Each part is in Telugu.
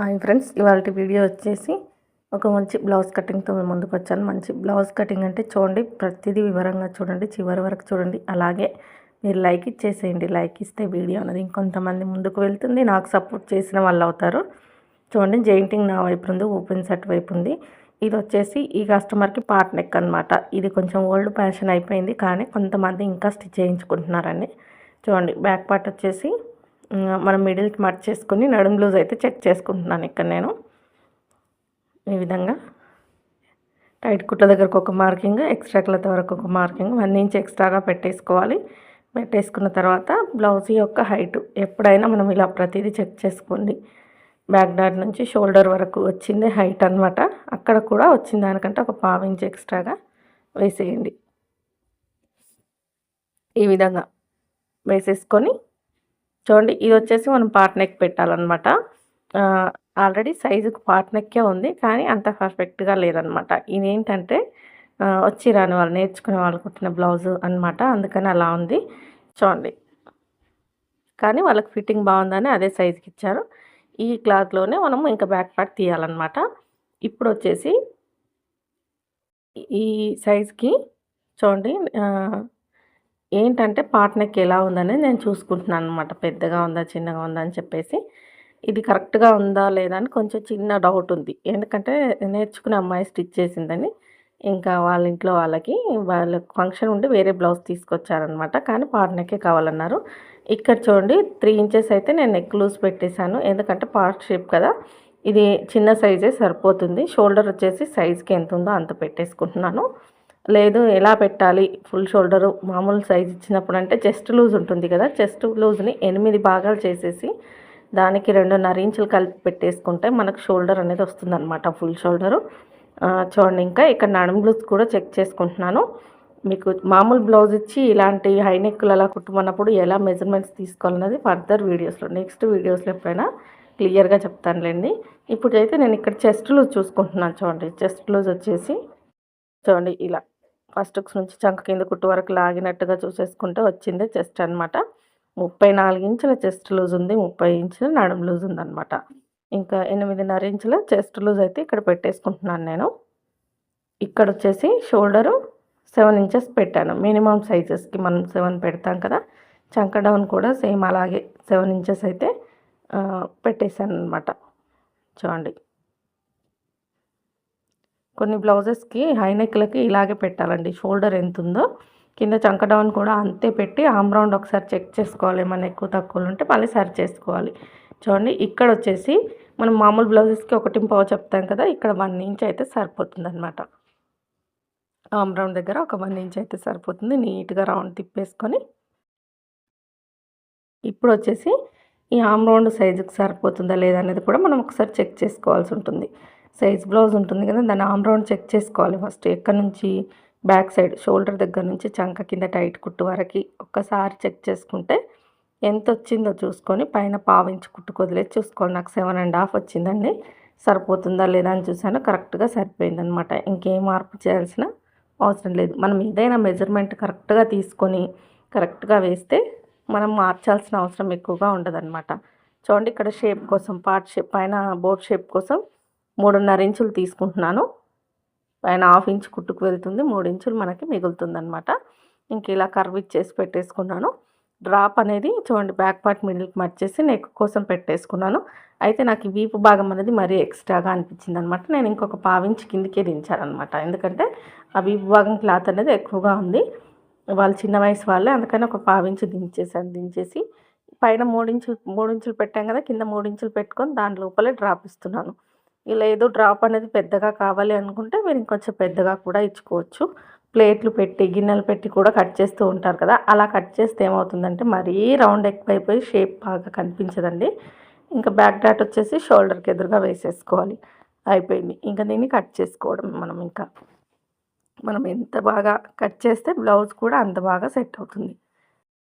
హాయ్ ఫ్రెండ్స్, ఇవాళ వీడియో వచ్చేసి ఒక మంచి బ్లౌజ్ కటింగ్తో మేము ముందుకు వచ్చాను. మంచి బ్లౌజ్ కటింగ్ అంటే చూడండి, ప్రతిదీ వివరంగా చూడండి, చివరి వరకు చూడండి. అలాగే మీరు లైక్ ఇచ్చేసేయండి. లైక్ ఇస్తే వీడియో అనేది ఇంకొంతమంది ముందుకు వెళ్తుంది, నాకు సపోర్ట్ చేసిన వాళ్ళు అవుతారు. చూడండి, జెయింటింగ్ నా వైపు ఉంది, ఓపెన్ సెట్ వైపు ఉంది. ఇది వచ్చేసి ఈ కస్టమర్కి పార్ట్ నెక్ అనమాట. ఇది కొంచెం ఓల్డ్ ఫ్యాషన్ అయిపోయింది, కానీ కొంతమంది ఇంకా స్టిచ్ చేయించుకుంటున్నారండి. చూడండి, బ్యాక్ పార్ట్ వచ్చేసి మనం మిడిల్కి మర్చ్ చేసుకుని నడుం లూజ్ అయితే చెక్ చేసుకుంటున్నాను. ఇక్కడ నేను ఈ విధంగా టైట్ కుట్ల దగ్గరకు ఒక మార్కింగ్, ఎక్స్ట్రా క్లాత్ వరకు ఒక మార్కింగ్ 1 ఇంచ్ ఎక్స్ట్రాగా పెట్టేసుకోవాలి. పెట్టేసుకున్న తర్వాత బ్లౌజ్ యొక్క హైట్ ఎప్పుడైనా మనం ఇలా ప్రతిదీ చెక్ చేసుకోండి. బ్యాక్ డాట్ నుంచి షోల్డర్ వరకు వచ్చిందే హైట్ అనమాట. అక్కడ కూడా వచ్చిన దానికంటే ఒక 1/2 ఇంచ్ ఎక్స్ట్రాగా వేసేయండి. ఈ విధంగా వేసేసుకొని చూడండి, ఇది వచ్చేసి మనం పార్ట్ నెక్ పెట్టాలన్నమాట. ఆల్రెడీ సైజుకు పార్ట్ నెక్కే ఉంది, కానీ అంత పర్ఫెక్ట్గా లేదనమాట. ఇదేంటంటే వచ్చి రాని వాళ్ళు, నేర్చుకునే వాళ్ళు కుట్టిన బ్లౌజు అనమాట. అందుకని అలా ఉంది చూడండి. కానీ వాళ్ళకి ఫిట్టింగ్ బాగుందని అదే సైజుకి ఇచ్చారు. ఈ క్లాత్లోనే మనం ఇంకా బ్యాక్ పార్ట్ తీయాలన్నమాట. ఇప్పుడు వచ్చేసి ఈ సైజుకి చూడండి, ఏంటంటే పార్ట్ నెక్ ఎలా ఉందనేది నేను చూసుకుంటున్నాను అనమాట. పెద్దగా ఉందా, చిన్నగా ఉందా అని చెప్పేసి. ఇది కరెక్ట్గా ఉందా లేదా అని కొంచెం చిన్న డౌట్ ఉంది. ఎందుకంటే నేర్చుకునే అమ్మాయి స్టిచ్ చేసిందని ఇంకా వాళ్ళ ఇంట్లో వాళ్ళకి ఫంక్షన్ ఉండి వేరే బ్లౌజ్ తీసుకొచ్చారనమాట. కానీ పార్ట్ నెక్కే కావాలన్నారు. ఇక్కడ చూడండి, 3 ఇంచెస్ అయితే నేను నెక్ లూజ్ పెట్టేశాను. ఎందుకంటే పార్ట్ షేప్ కదా, ఇది చిన్న సైజే సరిపోతుంది. షోల్డర్ వచ్చేసి సైజ్కి ఎంత ఉందో అంత పెట్టేసుకుంటున్నాను. లేదు ఎలా పెట్టాలి, ఫుల్ షోల్డరు మామూలు సైజ్ ఇచ్చినప్పుడు అంటే చెస్ట్ లూజ్ ఉంటుంది కదా, చెస్ట్ లూజ్ని 8 భాగాలు చేసేసి దానికి 2.5 ఇంచులు కలిపి పెట్టేసుకుంటే మనకు షోల్డర్ అనేది వస్తుందన్నమాట, ఫుల్ షోల్డరు. చూడండి, ఇంకా ఇక్కడ నడుం లూజ్ కూడా చెక్ చేసుకుంటున్నాను. మీకు మామూలు బ్లౌజ్ ఇచ్చి ఇలాంటి హై నెక్కులు అలా కుట్టుమన్నప్పుడు ఎలా మెజర్మెంట్స్ తీసుకోవాలన్నది ఫర్దర్ వీడియోస్లో, నెక్స్ట్ వీడియోస్లో ఎప్పుడైనా క్లియర్గా చెప్తానులేండి. ఇప్పుడైతే నేను ఇక్కడ చెస్ట్ లూజ్ చూసుకుంటున్నాను. చూడండి, చెస్ట్ లూజ్ వచ్చేసి చూడండి ఇలా ఫస్ట్ నుంచి చంక కింద కుట్టు వరకు లాగినట్టుగా చూసేసుకుంటే వచ్చిందే చెస్ట్ అనమాట. 34 ఇంచుల చెస్ట్ లూజ్ ఉంది, 30 ఇంచుల నడుము లూజ్ ఉందన్నమాట. ఇంకా 8.5 ఇంచుల చెస్ట్ లూజ్ అయితే ఇక్కడ పెట్టేసుకుంటున్నాను నేను. ఇక్కడ వచ్చేసి షోల్డరు 7 ఇంచెస్ పెట్టాను. మినిమం సైజెస్కి మనం 7 పెడతాం కదా, చంక డౌన్ కూడా సేమ్ అలాగే 7 ఇంచెస్ అయితే పెట్టేశాను అనమాట. చూడండి, కొన్ని బ్లౌజెస్కి హై నెక్లకి ఇలాగే పెట్టాలండి. షోల్డర్ ఎంత ఉందో కింద చంక డౌన్ కూడా అంతే పెట్టి ఆమ్ రౌండ్ ఒకసారి చెక్ చేసుకోవాలి. ఏమైనా ఎక్కువ తక్కువలు ఉంటే మళ్ళీ సరి చేసుకోవాలి. చూడండి, ఇక్కడ వచ్చేసి మనం మామూలు బ్లౌజెస్కి 1.5 చెప్తాం కదా, ఇక్కడ 1 ఇంచ్ అయితే సరిపోతుంది అనమాట. ఆమ్ రౌండ్ దగ్గర ఒక 1 ఇంచ్ అయితే సరిపోతుంది. నీట్గా రౌండ్ తిప్పేసుకొని ఇప్పుడు వచ్చేసి ఈ ఆమ్ రౌండ్ సైజుకి సరిపోతుందా లేదా అనేది కూడా మనం ఒకసారి చెక్ చేసుకోవాల్సి ఉంటుంది. సైజ్ బ్లౌజ్ ఉంటుంది కదా, దాన్ని ఆమ్ రౌండ్ చెక్ చేసుకోవాలి ఫస్ట్. ఎక్కడ నుంచి బ్యాక్ సైడ్ షోల్డర్ దగ్గర నుంచి చంక కింద టైట్ కుట్టు వరకు ఒక్కసారి చెక్ చేసుకుంటే ఎంత వచ్చిందో చూసుకొని పైన 1/2 ఇంచ్ కుట్టు వదిలేసి చూసుకోవాలి. నాకు 7.5 వచ్చిందండి. సరిపోతుందా లేదా అని చూసాను, కరెక్ట్గా సరిపోయిందనమాట. ఇంకేం మార్పు చేయాల్సిన అవసరం లేదు. మనం ఏదైనా మెజర్మెంట్ కరెక్ట్గా తీసుకొని కరెక్ట్గా వేస్తే మనం మార్చాల్సిన అవసరం ఎక్కువగా ఉండదన్నమాట. చూడండి, ఇక్కడ షేప్ కోసం పార్ట్ షేప్ పైన బోట్ షేప్ కోసం 3.5 ఇంచులు తీసుకుంటున్నాను. పైన 1/2 ఇంచ్ కుట్టుకు వెళ్తుంది, 3 ఇంచులు మనకి మిగులుతుంది అనమాట. ఇంక ఇలా కర్వ్ ఇచ్చేసి పెట్టేసుకున్నాను. డ్రాప్ అనేది చూడండి, బ్యాక్ పార్ట్ మిడిల్కి మర్చేసి నెక్ కోసం పెట్టేసుకున్నాను. అయితే నాకు ఈ వీపు భాగం అనేది మరీ ఎక్స్ట్రాగా అనిపించింది అనమాట. నేను ఇంకొక 1/2 ఇంచ్ కిందికే దించానమాట. ఎందుకంటే ఆ వీపు భాగం క్లాత్ అనేది ఎక్కువగా ఉంది, వాళ్ళు చిన్న వయసు వాళ్ళే, అందుకని ఒక 1/2 ఇంచ్ దించేసి పైన 3 ఇంచులు పెట్టాం కదా, కింద 3 ఇంచులు పెట్టుకొని దాని లోపలే డ్రాప్ ఇస్తున్నాను. ఇలా ఏదో డ్రాప్ అనేది పెద్దగా కావాలి అనుకుంటే మీరు ఇంకొంచెం పెద్దగా కూడా ఇచ్చుకోవచ్చు. ప్లేట్లు పెట్టి గిన్నెలు పెట్టి కూడా కట్ చేస్తూ ఉంటారు కదా, అలా కట్ చేస్తే ఏమవుతుందంటే మరీ రౌండ్ ఎక్కువైపోయి షేప్ బాగా కనిపించదండి. ఇంకా బ్యాక్ డాట్ వచ్చేసి షోల్డర్కి ఎదురుగా వేసేసుకోవాలి, అయిపోయింది. ఇంకా దీన్ని కట్ చేసుకోవడం. మనం ఎంత బాగా కట్ చేస్తే బ్లౌజ్ కూడా అంత బాగా సెట్ అవుతుంది.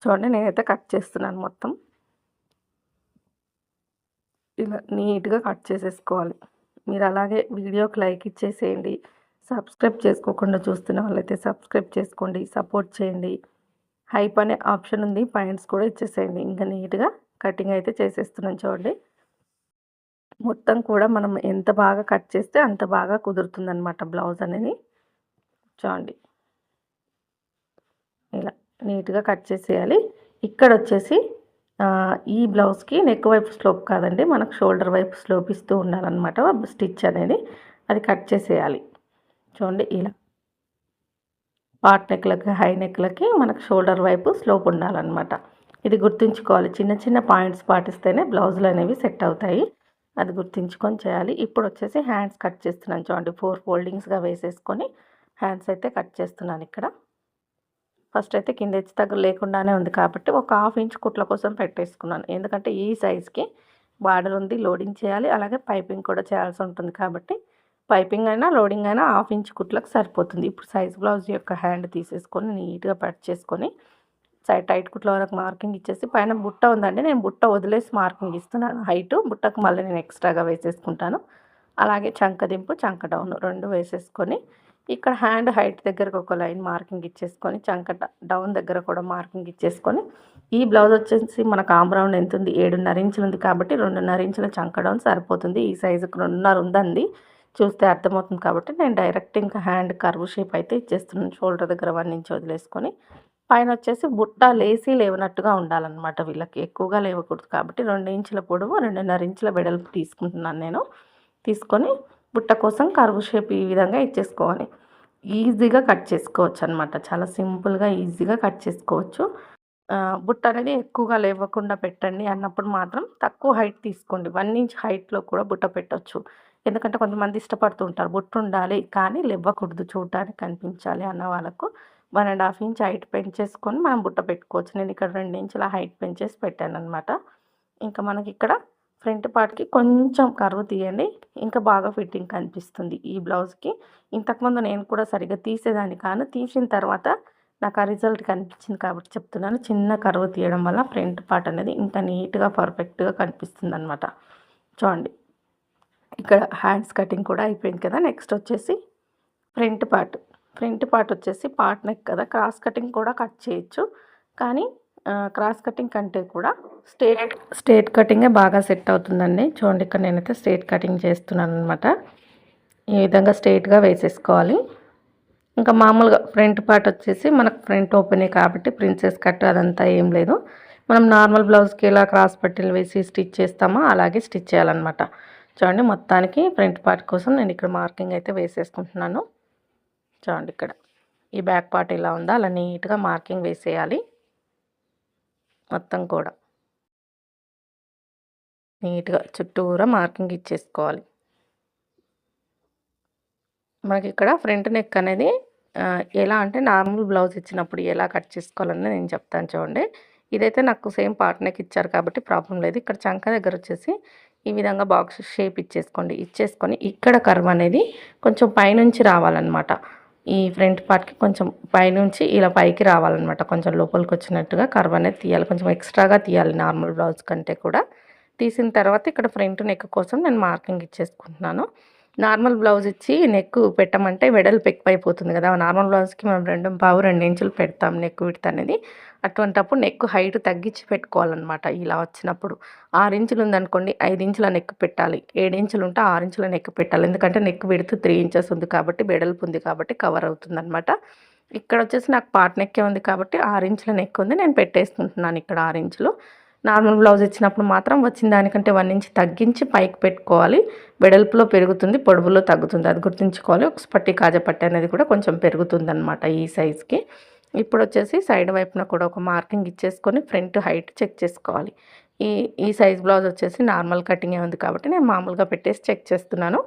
చూడండి, నేనైతే కట్ చేస్తున్నాను మొత్తం. ఇలా నీట్గా కట్ చేసేసుకోవాలి. మీరు అలాగే వీడియోకి లైక్ ఇచ్చేసేయండి. సబ్స్క్రైబ్ చేసుకోకుండా చూస్తున్న వాళ్ళైతే సబ్స్క్రైబ్ చేసుకోండి, సపోర్ట్ చేయండి. హైప్ అనే ఆప్షన్ ఉంది, పాయింట్స్ కూడా ఇచ్చేసేయండి. ఇంకా నీట్గా కటింగ్ అయితే చేసేస్తున్నాను. చూడండి, మొత్తం కూడా మనం ఎంత బాగా కట్ చేస్తే అంత బాగా కుదురుతుందనమాట బ్లౌజ్ అనేది. చూడండి ఇలా నీట్‌గా కట్ చేసేయాలి. ఇక్కడొచ్చేసి ఈ బ్లౌజ్‌కి నెక్ వైపు స్లోప్ కాదండి. మనకు షోల్డర్ వైపు స్లోప్ ఇస్తూ ఉండాలనమాట స్టిచ్ అనేది. అది కట్ చేసేయాలి. చూడండి ఇలా. పార్ట్ నెక్‌లకి, హై నెక్‌లకి మనకు షోల్డర్ వైపు స్లోప్ ఉండాలనమాట. ఇది గుర్తుంచుకోవాలి. చిన్న చిన్న పాయింట్స్ పాటిస్తేనే బ్లౌజులు అనేవి సెట్ అవుతాయి. అది గుర్తుంచుకొని చేయాలి. ఇప్పుడొచ్చేసి హ్యాండ్స్ కట్ చేస్తున్నాను చూడండి. 4 ఫోల్డింగ్స్‌గా వేసేసుకొని హ్యాండ్స్ అయితే కట్ చేస్తున్నాను ఇక్కడ. ఫస్ట్ అయితే కింద హెచ్చు తగ్గులు లేకుండానే ఉంది కాబట్టి ఒక హాఫ్ ఇంచ్ కుట్ల కోసం పెట్టేసుకున్నాను. ఎందుకంటే ఈ సైజ్‌కి బార్డర్ ఉంది, లోడింగ్ చేయాలి, అలాగే పైపింగ్ కూడా చేయాల్సి ఉంటుంది కాబట్టి పైపింగ్ అయినా లోడింగ్ అయినా హాఫ్ ఇంచ్ కుట్లకు సరిపోతుంది. ఇప్పుడు సైజ్ బ్లౌజ్ యొక్క హ్యాండ్ తీసేసుకొని నీట్‌గా కట్ చేసుకొని సైడ్ టైట్ కుట్ల వరకు మార్కింగ్ ఇచ్చేసి పైన బుట్ట ఉందండి. నేను బుట్ట వదిలేసి మార్కింగ్ ఇస్తున్నాను హైటు. బుట్టకు మళ్ళీ నేను ఎక్స్ట్రాగా వేసేసుకుంటాను. అలాగే చంకదింపు, చంక డౌన్ 2 వేసేసుకొని ఇక్కడ హ్యాండ్ హైట్ దగ్గరకు ఒక లైన్ మార్కింగ్ ఇచ్చేసుకొని చంక డౌన్ దగ్గర కూడా మార్కింగ్ ఇచ్చేసుకొని ఈ బ్లౌజ్ వచ్చేసి మనకు ఆమ్ రౌండ్ ఎంత ఉంది 7.5 ఇంచులు ఉంది కాబట్టి 2.5 ఇంచుల చంక డౌన్ సరిపోతుంది. ఈ సైజుకు 2.5 ఉందండి. చూస్తే అర్థమవుతుంది కాబట్టి నేను డైరెక్ట్ ఇంకా హ్యాండ్ కర్వ్ షేప్ అయితే ఇచ్చేస్తున్నాను. షోల్డర్ దగ్గర 1 ఇంచ్ వదిలేసుకొని పైన వచ్చేసి బుట్ట లేసి లేవనట్టుగా ఉండాలన్నమాట. వీళ్ళకి ఎక్కువగా లేవకూడదు కాబట్టి 2 ఇంచుల పొడవు 2.5 ఇంచుల వెడల్పు తీసుకుంటున్నాను నేను. తీసుకొని బుట్ట కోసం కర్వ్ షేప్ ఈ విధంగా ఇచ్చేసుకోవాలి. ఈజీగా కట్ చేసుకోవచ్చు అనమాట. చాలా సింపుల్గా ఈజీగా కట్ చేసుకోవచ్చు. బుట్ట అనేది ఎక్కువగా లేవకుండా పెట్టండి అన్నప్పుడు మాత్రం తక్కువ హైట్ తీసుకోండి. 1 ఇంచ్ హైట్‌లో కూడా బుట్ట పెట్టొచ్చు. ఎందుకంటే కొంతమంది ఇష్టపడుతూ ఉంటారు. బుట్ట ఉండాలి కానీ లేవ్వకూడదు, చూడటానికి కనిపించాలి అన్న వాళ్ళకు 1.5 ఇంచ్ హైట్ పెంచేసుకొని మనం బుట్ట పెట్టుకోవచ్చు. నేను ఇక్కడ 2 ఇంచుల హైట్ పెంచేసి పెట్టాననమాట. ఇంకా మనకి ఇక్కడ ఫ్రంట్ పార్ట్‌కి కొంచెం కర్వ్ తీయండి. ఇంకా బాగా ఫిట్టింగ్ కనిపిస్తుంది ఈ బ్లౌజ్‌కి. ఇంతకుముందు నేను కూడా సరిగ్గా తీసేదాన్ని కాను. తీసిన తర్వాత నాకు ఆ రిజల్ట్ కనిపించింది కాబట్టి చెప్తున్నాను. చిన్న కర్వ్ తీయడం వల్ల ఫ్రంట్ పార్ట్ అనేది ఇంకా నీట్‌గా పర్ఫెక్ట్‌గా కనిపిస్తుందనమాట. చూడండి ఇక్కడ హ్యాండ్స్ కటింగ్ కూడా అయిపోయింది కదా. నెక్స్ట్ వచ్చేసి ఫ్రంట్ పార్ట్. ఫ్రంట్ పార్ట్ వచ్చేసి పార్ట్ నెక్ కదా, క్రాస్ కటింగ్ కూడా కట్ చేయొచ్చు. కానీ క్రాస్ కటింగ్ కంటే కూడా స్ట్రేట్ కటింగే బాగా సెట్ అవుతుందండి. చూడండి ఇక్కడ నేనైతే స్ట్రేట్ కటింగ్ చేస్తున్నాను అనమాట. ఈ విధంగా స్ట్రేట్గా వేసేసుకోవాలి. ఇంకా మామూలుగా ఫ్రంట్ పార్ట్ వచ్చేసి మనకు ఫ్రంట్ ఓపెనే కాబట్టి ప్రిన్సెస్ కట్ అదంతా ఏం లేదు. మనం నార్మల్ బ్లౌజ్కి ఎలా క్రాస్ పట్టీలు వేసి స్టిచ్ చేస్తామో అలాగే స్టిచ్ చేయాలన్నమాట. చూడండి మొత్తానికి ఫ్రంట్ పార్ట్ కోసం నేను ఇక్కడ మార్కింగ్ అయితే వేసేసుకుంటున్నాను. చూడండి ఇక్కడ ఈ బ్యాక్ పార్ట్ ఎలా ఉందో అలా నీట్‌గా మార్కింగ్ వేసేయాలి. మొత్తం కూడా నీట్‌గా చుట్టూరా మార్కింగ్ ఇచ్చేసుకోవాలి. మనకి ఇక్కడ ఫ్రంట్ నెక్ అనేది ఎలా అంటే నార్మల్ బ్లౌజ్ ఇచ్చినప్పుడు ఎలా కట్ చేసుకోవాలని నేను చెప్తాను చూడండి. ఇదైతే నాకు సేమ్ పార్ట్ నెక్ ఇచ్చారు కాబట్టి ప్రాబ్లం లేదు. ఇక్కడ చంక దగ్గర వచ్చేసి ఈ విధంగా బాక్స్ షేప్ ఇచ్చేసుకోండి. ఇచ్చేసుకొని ఇక్కడ కర్వ్ అనేది కొంచెం పైనుంచి రావాలన్నమాట. ఈ ఫ్రంట్ పార్ట్‌కి కొంచెం పైనుంచి ఇలా పైకి రావాలన్నమాట. కొంచెం లోపలికి వచ్చినట్టుగా కర్వ్ అనేది తీయాలి. కొంచెం ఎక్స్ట్రాగా తీయాలి నార్మల్ బ్లౌజ్ కంటే కూడా. తీసిన తర్వాత ఇక్కడ ఫ్రంట్ నెక్ కోసం నేను మార్కింగ్ ఇచ్చేసుకుంటున్నాను. నార్మల్ బ్లౌజ్ ఇచ్చి నెక్ పెట్టమంటే వెడల్పు ఎక్కువైపోతుంది కదా. నార్మల్ బ్లౌజ్కి మనం 2 ఇంచులు పెడతాం నెక్ విడ్త్ అనేది. అటువంటప్పుడు నెక్ హైట్ తగ్గించి పెట్టుకోవాలన్నమాట. ఇలా వచ్చినప్పుడు 6 ఇంచులు ఉందనుకోండి 5 ఇంచుల నెక్ పెట్టాలి. 7 ఇంచులు ఉంటే 6 ఇంచుల నెక్ పెట్టాలి. ఎందుకంటే నెక్ విడ్త్ 3 ఇంచెస్ ఉంది కాబట్టి వెడల్పు ఉంది కాబట్టి కవర్ అవుతుందన్నమాట. ఇక్కడ వచ్చేసి నాకు పార్ట్ నెక్కే ఉంది కాబట్టి 6 ఇంచుల నెక్ ఉంది. నేను పెట్టేసుకుంటున్నాను ఇక్కడ 6 ఇంచులు. నార్మల్ బ్లౌజ్ ఇచ్చినప్పుడు మాత్రం వచ్చిన దానికంటే 1 ఇంచ్ తగ్గించి పైకి పెట్టుకోవాలి. వెడల్పులో పెరుగుతుంది, పొడవులో తగ్గుతుంది. అది గుర్తుంచుకోవాలి. ఒక పట్టి కాజా పట్టి అనేది కూడా కొంచెం పెరుగుతుందన్నమాట ఈ సైజ్‌కి. ఇప్పుడు వచ్చేసి సైడ్ వైపున కూడా ఒక మార్కింగ్ ఇచ్చేసుకొని ఫ్రంట్ హైట్ చెక్ చేసుకోవాలి. ఈ ఈ సైజ్ బ్లౌజ్ వచ్చేసి నార్మల్ కటింగే ఉంది కాబట్టి నేను మామూలుగా పెట్టేసి చెక్ చేస్తున్నాను.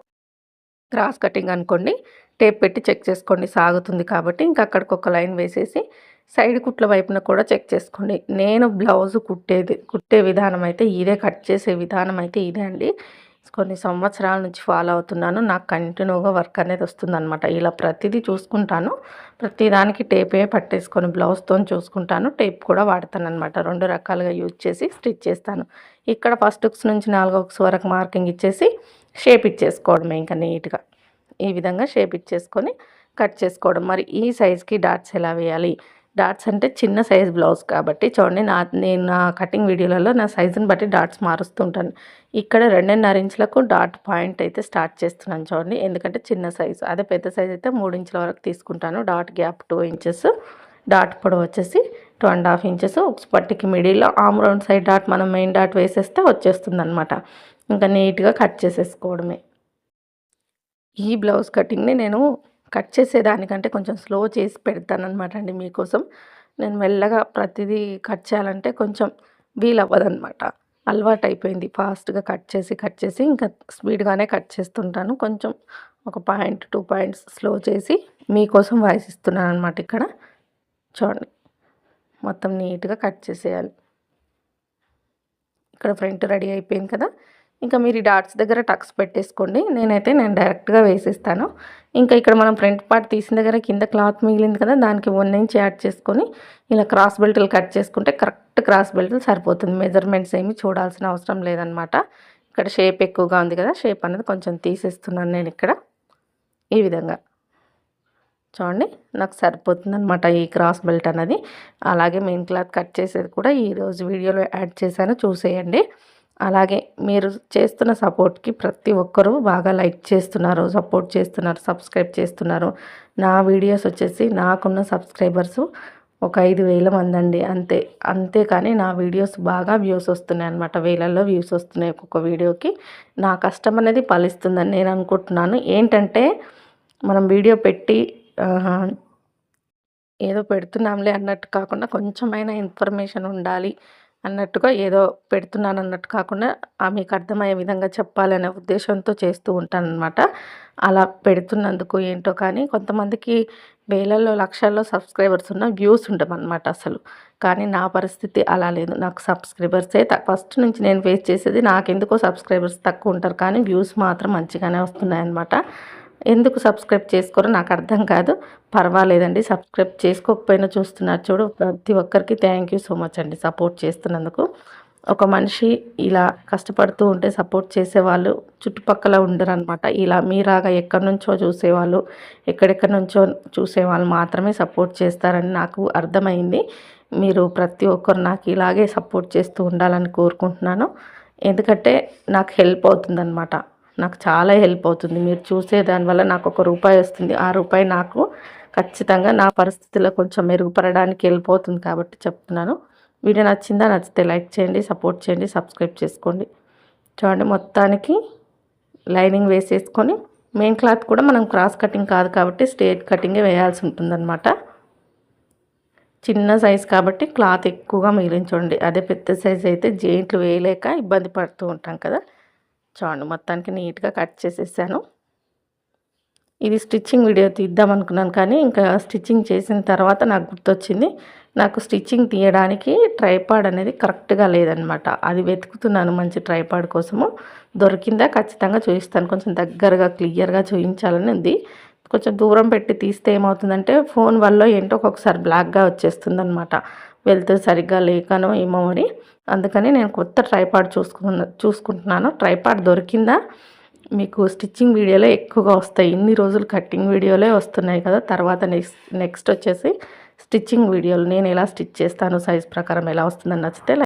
క్రాస్ కటింగ్ అనుకోండి, టేప్ పెట్టి చెక్ చేసుకోండి సాగుతుంది కాబట్టి. ఇంకా అక్కడికి ఒక లైన్ వేసేసి సైడ్ కుట్ల వైపున కూడా చెక్ చేసుకోండి. నేను బ్లౌజ్ కుట్టే విధానం అయితే ఇదే, కట్ చేసే విధానం అయితే ఇదే అండి. కొన్ని సంవత్సరాల నుంచి ఫాలో అవుతున్నాను. నాకు కంటిన్యూగా వర్క్ అనేది వస్తుందన్నమాట. ఇలా ప్రతిదీ చూసుకుంటాను. ప్రతిదానికి టేపే పట్టేసుకొని బ్లౌజ్తో చూసుకుంటాను. టేప్ కూడా వాడతానన్నమాట. 2 రకాలుగా యూజ్ చేసి స్టిచ్ చేస్తాను. ఇక్కడ ఫస్ట్ హుక్స్ నుంచి 4 హుక్స్ వరకు మార్కింగ్ ఇచ్చేసి షేప్ ఇచ్చేసుకోవడమే ఇంకా నీట్‌గా. ఈ విధంగా షేప్ ఇచ్చేసుకొని కట్ చేసుకోవడం. మరి ఈ సైజ్‌కి డాట్స్ ఎలా వేయాలి? డాట్స్ అంటే చిన్న సైజ్ బ్లౌజ్ కాబట్టి చూడండి, నేను నా కటింగ్ వీడియోలలో నా సైజుని బట్టి డాట్స్ మారుస్తుంటాను. ఇక్కడ 2.5 ఇంచులకు డాట్ పాయింట్ అయితే స్టార్ట్ చేస్తున్నాను చూడండి, ఎందుకంటే చిన్న సైజు. అదే పెద్ద సైజు అయితే 3 ఇంచుల వరకు తీసుకుంటాను. డాట్ గ్యాప్ 2 ఇంచెస్, డాట్ పొడవు వచ్చేసి 2.5 ఇంచెస్. పట్టికి మిడిల్లో ఆమ్ రౌండ్ సైడ్ డాట్ మనం మెయిన్ డాట్ వేసేస్తే వచ్చేస్తుంది అనమాట. ఇంకా నీట్గా కట్ చేసేసుకోవడమే. ఈ బ్లౌజ్ కటింగ్ని నేను కట్ చేసేదానికంటే కొంచెం స్లో చేసి పెడతానమాట అండి మీకోసం. నేను మెల్లగా ప్రతిదీ కట్ చేయాలంటే కొంచెం వీలవ్వదనమాట. అలవాటైపోయింది ఫాస్ట్గా కట్ చేసి ఇంకా స్పీడ్గానే కట్ చేస్తుంటాను. కొంచెం ఒక పాయింట్ 2 పాయింట్స్ స్లో చేసి మీకోసం వాయిస్ ఇస్తున్నాను అనమాట. ఇక్కడ చూడండి, మొత్తం నీట్గా కట్ చేసేయాలి. ఇక్కడ ఫ్రంట్ రెడీ అయిపోయింది కదా. ఇంకా మీరు ఈ డాట్స్ దగ్గర టక్స్ పెట్టేసుకోండి. నేను డైరెక్ట్గా వేసేస్తాను. ఇంకా ఇక్కడ మనం ఫ్రంట్ పార్ట్ తీసిన దగ్గర కింద క్లాత్ మిగిలింది కదా, దానికి 1 ఇంచ్ యాడ్ చేసుకొని ఇలా క్రాస్ బెల్ట్లు కట్ చేసుకుంటే కరెక్ట్ క్రాస్ బెల్ట్లు సరిపోతుంది. మెజర్మెంట్స్ ఏమి చూడాల్సిన అవసరం లేదనమాట. ఇక్కడ షేప్ ఎక్కువగా ఉంది కదా, షేప్ అనేది కొంచెం తీసేస్తున్నాను నేను ఇక్కడ. ఈ విధంగా చూడండి, నాకు సరిపోతుంది అనమాట ఈ క్రాస్ బెల్ట్ అన్నది. అలాగే మెయిన్ క్లాత్ కట్ చేసేది కూడా ఈరోజు వీడియోలో యాడ్ చేశాను, చూసేయండి. అలాగే మీరు చేస్తున్న సపోర్ట్కి ప్రతి ఒక్కరూ బాగా లైక్ చేస్తున్నారు, సపోర్ట్ చేస్తున్నారు, సబ్స్క్రైబ్ చేస్తున్నారు. నా వీడియోస్ వచ్చేసి నాకున్న సబ్స్క్రైబర్స్ ఒక 5,000 మంది అండి, అంతేకాని నా వీడియోస్ బాగా వ్యూస్ వస్తున్నాయి అనమాట. వేలల్లో వ్యూస్ వస్తున్నాయి ఒక్కొక్క వీడియోకి. నా కష్టం అనేది ఫలిస్తుందని నేను అనుకుంటున్నాను. ఏంటంటే మనం వీడియో పెట్టి ఏదో పెడుతున్నాంలే అన్నట్టు కాకుండా కొంచెమైనా ఇన్ఫర్మేషన్ ఉండాలి అన్నట్టుగా, ఏదో పెడుతున్నాను అన్నట్టు కాకుండా మీకు అర్థమయ్యే విధంగా చెప్పాలనే ఉద్దేశంతో చేస్తూ ఉంటానన్నమాట. అలా పెడుతున్నందుకు ఏంటో కానీ కొంతమందికి వేలల్లో లక్షల్లో సబ్స్క్రైబర్స్ ఉన్న వ్యూస్ ఉండమన్నమాట అసలు. కానీ నా పరిస్థితి అలా లేదు. నాకు సబ్స్క్రైబర్సే ఫస్ట్ నుంచి నేను ఫేస్ చేసేది, నాకెందుకో సబ్స్క్రైబర్స్ తక్కువ ఉంటారు కానీ వ్యూస్ మాత్రం మంచిగానే వస్తున్నాయన్నమాట. ఎందుకు సబ్స్క్రైబ్ చేసుకోరో నాకు అర్థం కాదు. పర్వాలేదండి, సబ్స్క్రైబ్ చేసుకోకపోయినా చూస్తున్నారు చూడు, ప్రతి ఒక్కరికి థ్యాంక్ యూ సో మచ్ అండి సపోర్ట్ చేస్తున్నందుకు. ఒక మనిషి ఇలా కష్టపడుతూ ఉంటే సపోర్ట్ చేసేవాళ్ళు చుట్టుపక్కల ఉండరు అనమాట. ఇలా మీలాగా ఎక్కడి నుంచో చూసేవాళ్ళు, ఎక్కడెక్కడి నుంచో చూసేవాళ్ళు మాత్రమే సపోర్ట్ చేస్తారని నాకు అర్థమైంది. మీరు ప్రతి ఒక్కరు నాకు ఇలాగే సపోర్ట్ చేస్తూ ఉండాలని కోరుకుంటున్నాను. ఎందుకంటే నాకు హెల్ప్ అవుతుందన్నమాట. నాకు చాలా హెల్ప్ అవుతుంది. మీరు చూసే దానివల్ల నాకు ₹1 వస్తుంది. ఆ రూపాయి నాకు ఖచ్చితంగా నా పరిస్థితిలో కొంచెం మెరుగుపడడానికి హెల్ప్ అవుతుంది కాబట్టి చెప్తున్నాను. వీడియో నచ్చిందా? నచ్చితే లైక్ చేయండి, సపోర్ట్ చేయండి, సబ్స్క్రైబ్ చేసుకోండి. చూడండి, మొత్తానికి లైనింగ్ వేసేసుకొని మెయిన్ క్లాత్ కూడా మనం క్రాస్ కటింగ్ కాదు కాబట్టి స్ట్రేట్ కటింగే వేయాల్సి ఉంటుందన్నమాట. చిన్న సైజ్ కాబట్టి క్లాత్ ఎక్కువగా మిగిలించండి. అదే పెద్ద సైజ్ అయితే జెయింట్లు వేయలేక ఇబ్బంది పడుతూ ఉంటాం కదా. చూడండి, మొత్తానికి నీట్గా కట్ చేసేసాను. ఇది స్టిచ్చింగ్ వీడియో తీద్దాం అనుకున్నాను కానీ ఇంకా స్టిచ్చింగ్ చేసిన తర్వాత నాకు గుర్తొచ్చింది, నాకు స్టిచ్చింగ్ తీయడానికి ట్రైపాడ్ అనేది కరెక్ట్గా లేదనమాట. అది వెతుకుతున్నాను మంచి ట్రైపాడ్ కోసము. దొరికిందా ఖచ్చితంగా చూపిస్తాను. కొంచెం దగ్గరగా క్లియర్గా చూపించాలని ఉంది. కొంచెం దూరం పెట్టి తీస్తే ఏమవుతుందంటే ఫోన్ వల్ల ఏంటో ఒక్కొక్కసారి బ్లాక్గా వచ్చేస్తుంది అనమాట. వెళ్తే సరిగ్గా లేకనో ఏమో మరి. అందుకని నేను కొత్త ట్రైపాడ్ చూసుకుంటున్నాను. ట్రైపాడ్ దొరికిందా మీకు స్టిచ్చింగ్ వీడియోలో ఎక్కువగా వస్తాయి. ఇన్ని రోజులు కటింగ్ వీడియోలే వస్తున్నాయి కదా. తర్వాత నెక్స్ట్ వచ్చేసి స్టిచ్చింగ్ వీడియోలు నేను ఎలా స్టిచ్ చేస్తాను, సైజ్ ప్రకారం ఎలా వస్తుందని నచ్చితే